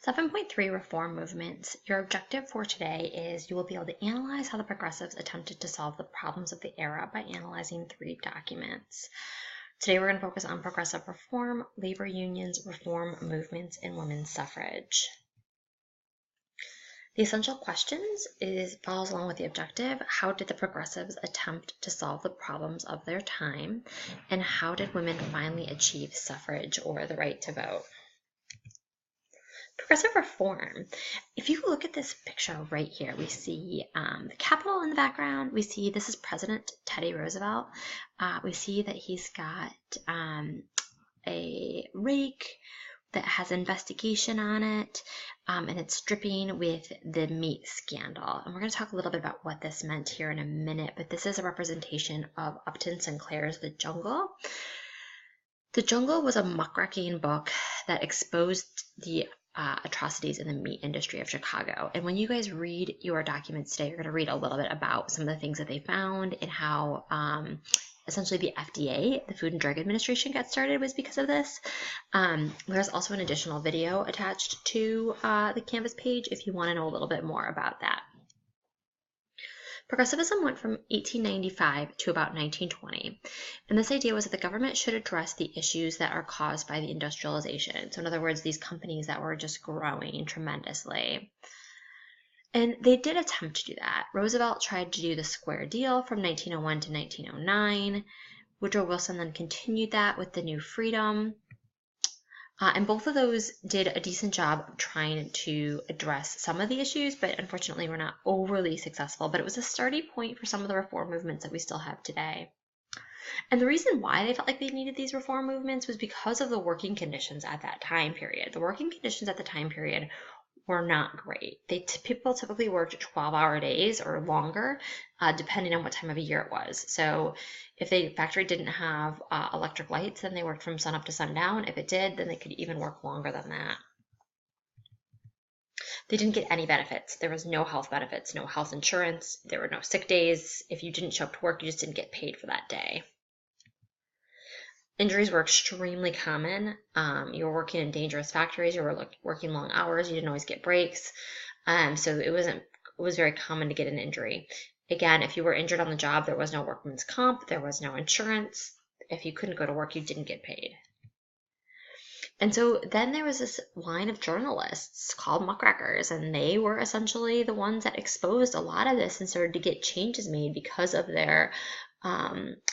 7.3 Reform Movements. Your objective for today is you will be able to analyze how the progressives attempted to solve the problems of the era by analyzing 3 documents. Today we're going to focus on progressive reform, labor unions, reform movements, and women's suffrage. The essential questions follows along with the objective. How did the progressives attempt to solve the problems of their time? And how did women finally achieve suffrage or the right to vote? Progressive reform. If you look at this picture right here, we see the Capitol in the background. We see this is President Teddy Roosevelt. We see that he's got a rake that has investigation on it, and it's dripping with the meat scandal. And we're going to talk a little bit about what this meant here in a minute, but this is a representation of Upton Sinclair's The Jungle. The Jungle was a muckraking book that exposed the atrocities in the meat industry of Chicago. And when you guys read your documents today, you're going to read a little bit about some of the things that they found and how essentially the FDA, the Food and Drug Administration, got started was because of this. There's also an additional video attached to the Canvas page if you want to know a little bit more about that. Progressivism went from 1895 to about 1920, and this idea was that the government should address the issues that are caused by the industrialization. So in other words, these companies that were just growing tremendously. And they did attempt to do that. Roosevelt tried to do the Square Deal from 1901 to 1909. Woodrow Wilson then continued that with the New Freedom. And both of those did a decent job of trying to address some of the issues, but unfortunately were not overly successful. But it was a starting point for some of the reform movements that we still have today. And the reason why they felt like they needed these reform movements was because of the working conditions at that time period. The working conditions at the time period were not great. People typically worked 12-hour days or longer, depending on what time of year it was. So if the factory didn't have electric lights, then they worked from sunup to sundown. If it did, then they could even work longer than that. They didn't get any benefits. There was no health benefits, no health insurance. There were no sick days. If you didn't show up to work, you just didn't get paid for that day. Injuries were extremely common. You were working in dangerous factories. You were working long hours. You didn't always get breaks. So it was very common to get an injury. Again, if you were injured on the job, there was no workman's comp. There was no insurance. If you couldn't go to work, you didn't get paid. And so then there was this line of journalists called muckrakers, and they were essentially the ones that exposed a lot of this and started to get changes made because of their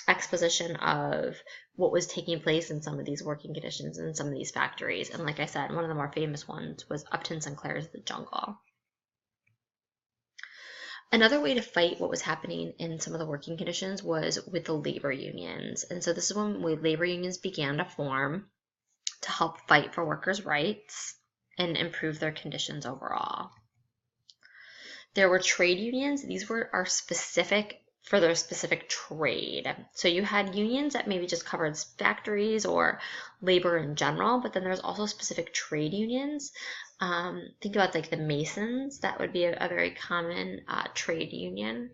exposition of what was taking place in some of these working conditions in some of these factories. And like I said, one of the more famous ones was Upton Sinclair's The Jungle. Another way to fight what was happening in some of the working conditions was with the labor unions. And so this is when labor unions began to form to help fight for workers' rights and improve their conditions overall. There were trade unions. These are specific for their specific trade. So you had unions that maybe just covered factories or labor in general, but then there's also specific trade unions. Think about like the Masons. That would be a very common trade union.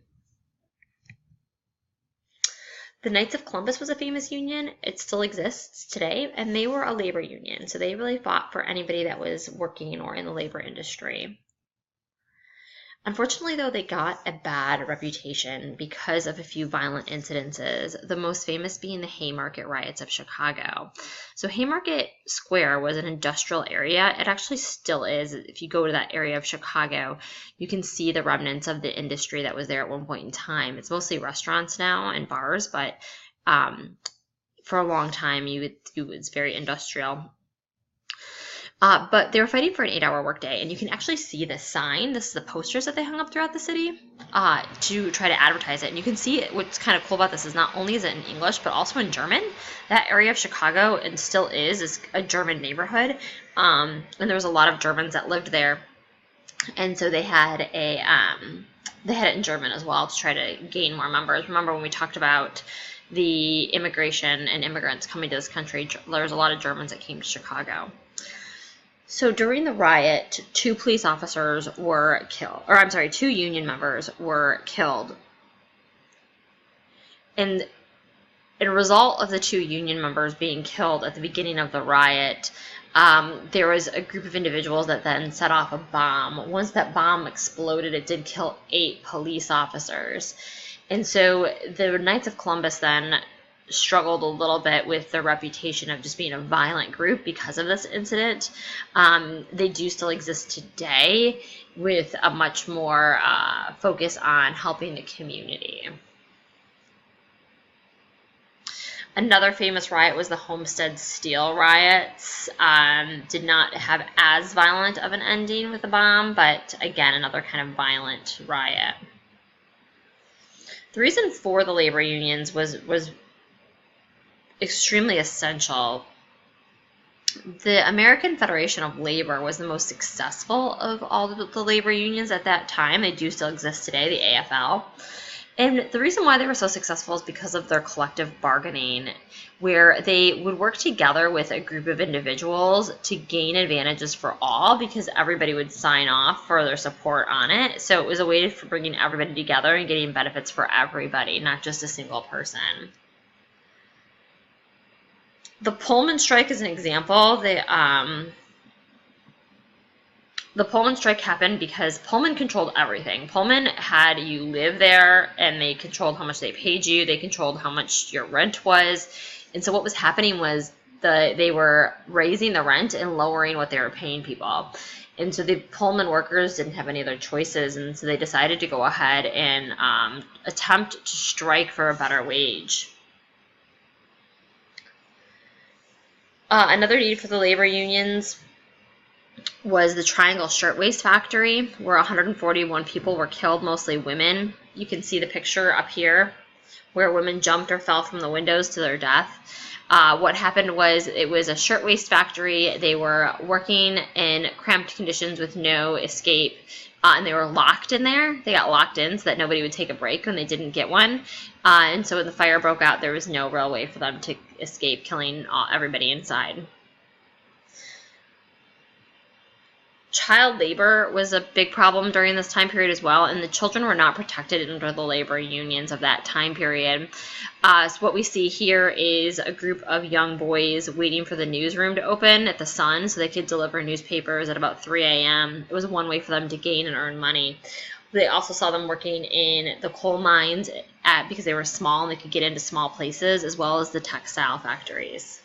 The Knights of Columbus was a famous union. It still exists today, and they were a labor union. So they really fought for anybody that was working or in the labor industry. Unfortunately, though, they got a bad reputation because of a few violent incidences, the most famous being the Haymarket riots of Chicago. So Haymarket Square was an industrial area. It actually still is. If you go to that area of Chicago, you can see the remnants of the industry that was there at one point in time. It's mostly restaurants now and bars, but for a long time, it was very industrial. But they were fighting for an 8-hour workday, and you can actually see this sign. This is the posters that they hung up throughout the city to try to advertise it. And you can see it. What's kind of cool about this is not only is it in English, but also in German. That area of Chicago, and still is a German neighborhood, and there was a lot of Germans that lived there, and so they had it in German as well to try to gain more members. Remember when we talked about the immigration and immigrants coming to this country? There was a lot of Germans that came to Chicago. So during the riot, 2 police officers were killed, 2 union members were killed. And in a result of the 2 union members being killed at the beginning of the riot, there was a group of individuals that then set off a bomb. Once that bomb exploded, it did kill 8 police officers. And so the Knights of Columbus then struggled a little bit with their reputation of just being a violent group because of this incident. They do still exist today with a much more focus on helping the community. Another famous riot was the Homestead Steel riots. Did not have as violent of an ending with the bomb, but again, another kind of violent riot. The reason for the labor unions was extremely essential. The American Federation of Labor was the most successful of all the labor unions at that time. They do still exist today, the AFL. And the reason why they were so successful is because of their collective bargaining, where they would work together with a group of individuals to gain advantages for all, because everybody would sign off for their support on it. So it was a way for bringing everybody together and getting benefits for everybody, not just a single person. The Pullman strike is an example. The Pullman strike happened because Pullman controlled everything. Pullman had you live there, and they controlled how much they paid you. They controlled how much your rent was. And so what was happening was they were raising the rent and lowering what they were paying people. And so the Pullman workers didn't have any other choices, and so they decided to go ahead and attempt to strike for a better wage. Another need for the labor unions was the Triangle Shirtwaist Factory, where 141 people were killed, mostly women. You can see the picture up here where women jumped or fell from the windows to their death. What happened was it was a shirtwaist factory. They were working in cramped conditions with no escape, and they were locked in there. They got locked in so that nobody would take a break when they didn't get one. And so when the fire broke out, there was no real way for them to escape, killing everybody inside. Child labor was a big problem during this time period as well, and the children were not protected under the labor unions of that time period. So what we see here is a group of young boys waiting for the newsroom to open at the Sun so they could deliver newspapers at about 3 a.m. It was one way for them to gain and earn money. They also saw them working in the coal mines because they were small and they could get into small places, as well as the textile factories.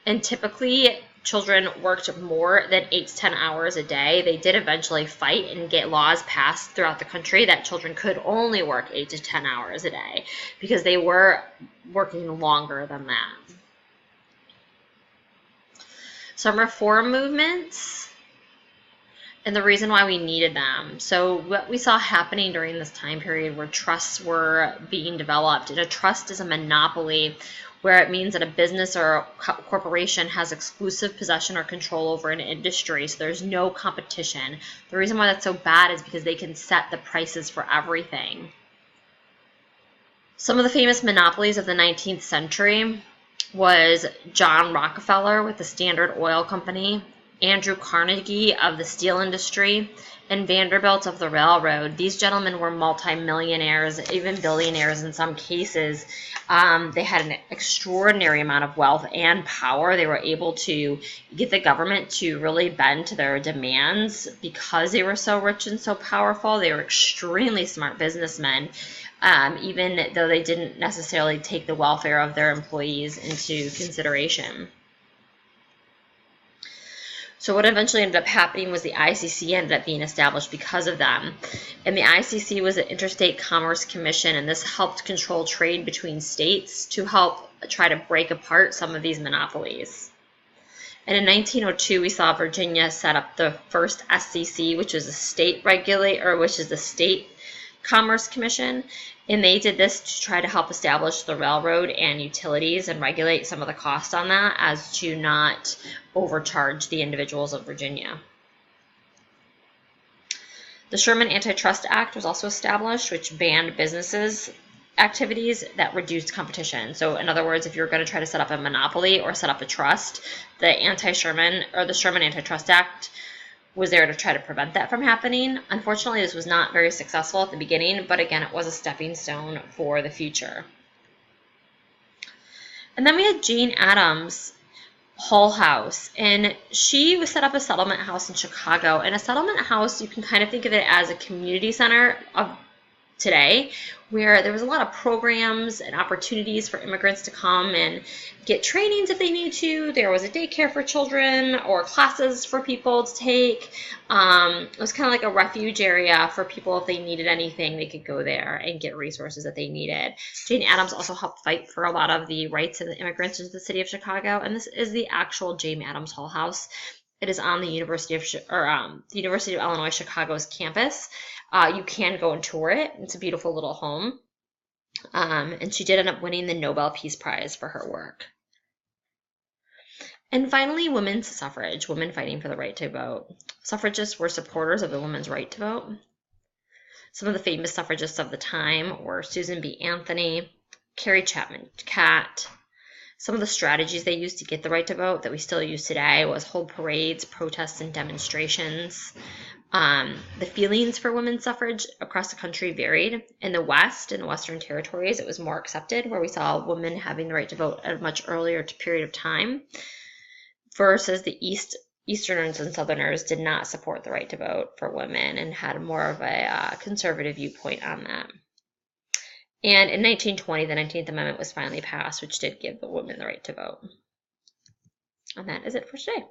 And typically, children worked more than 8 to 10 hours a day. They did eventually fight and get laws passed throughout the country that children could only work 8 to 10 hours a day because they were working longer than that. Some reform movements and the reason why we needed them. So what we saw happening during this time period where trusts were being developed, and a trust is a monopoly where it means that a business or a corporation has exclusive possession or control over an industry, so there's no competition. The reason why that's so bad is because they can set the prices for everything. Some of the famous monopolies of the 19th century was John Rockefeller with the Standard Oil Company, Andrew Carnegie of the steel industry, and Vanderbilt of the railroad. These gentlemen were multimillionaires, even billionaires in some cases. They had an extraordinary amount of wealth and power. They were able to get the government to really bend to their demands because they were so rich and so powerful. They were extremely smart businessmen, even though they didn't necessarily take the welfare of their employees into consideration. So what eventually ended up happening was the ICC ended up being established because of them. And the ICC was an Interstate Commerce Commission, and this helped control trade between states to help try to break apart some of these monopolies. And in 1902, we saw Virginia set up the first SCC, which is a state regulator, which is the State Commerce Commission, and they did this to try to help establish the railroad and utilities and regulate some of the costs on that as to not overcharge the individuals of Virginia. The Sherman Antitrust Act was also established, which banned businesses activities that reduced competition. So in other words, if you're going to try to set up a monopoly or set up a trust, the Sherman Antitrust Act was there to try to prevent that from happening. Unfortunately, this was not very successful at the beginning, but again, it was a stepping stone for the future. And then we had Jane Addams, Hull House, and she set up a settlement house in Chicago. And a settlement house, you can kind of think of it as a community center of today, where there was a lot of programs and opportunities for immigrants to come and get trainings if they need to. There was a daycare for children or classes for people to take. It was kind of like a refuge area for people. If they needed anything, they could go there and get resources that they needed. Jane Addams also helped fight for a lot of the rights of the immigrants into the city of Chicago, and this is the actual Jane Addams Hull House. It is on the University of Illinois Chicago's campus. You can go and tour it. It's a beautiful little home. And she did end up winning the Nobel Peace Prize for her work. And finally, women's suffrage, women fighting for the right to vote. Suffragists were supporters of the women's right to vote. Some of the famous suffragists of the time were Susan B. Anthony, Carrie Chapman Catt. Some of the strategies they used to get the right to vote that we still use today was hold parades, protests, and demonstrations. The feelings for women's suffrage across the country varied. In the West, in the Western territories, it was more accepted, where we saw women having the right to vote at a much earlier period of time, versus the Easterners and Southerners did not support the right to vote for women and had more of a conservative viewpoint on that. And in 1920, the 19th Amendment was finally passed, which did give the women the right to vote. And that is it for today.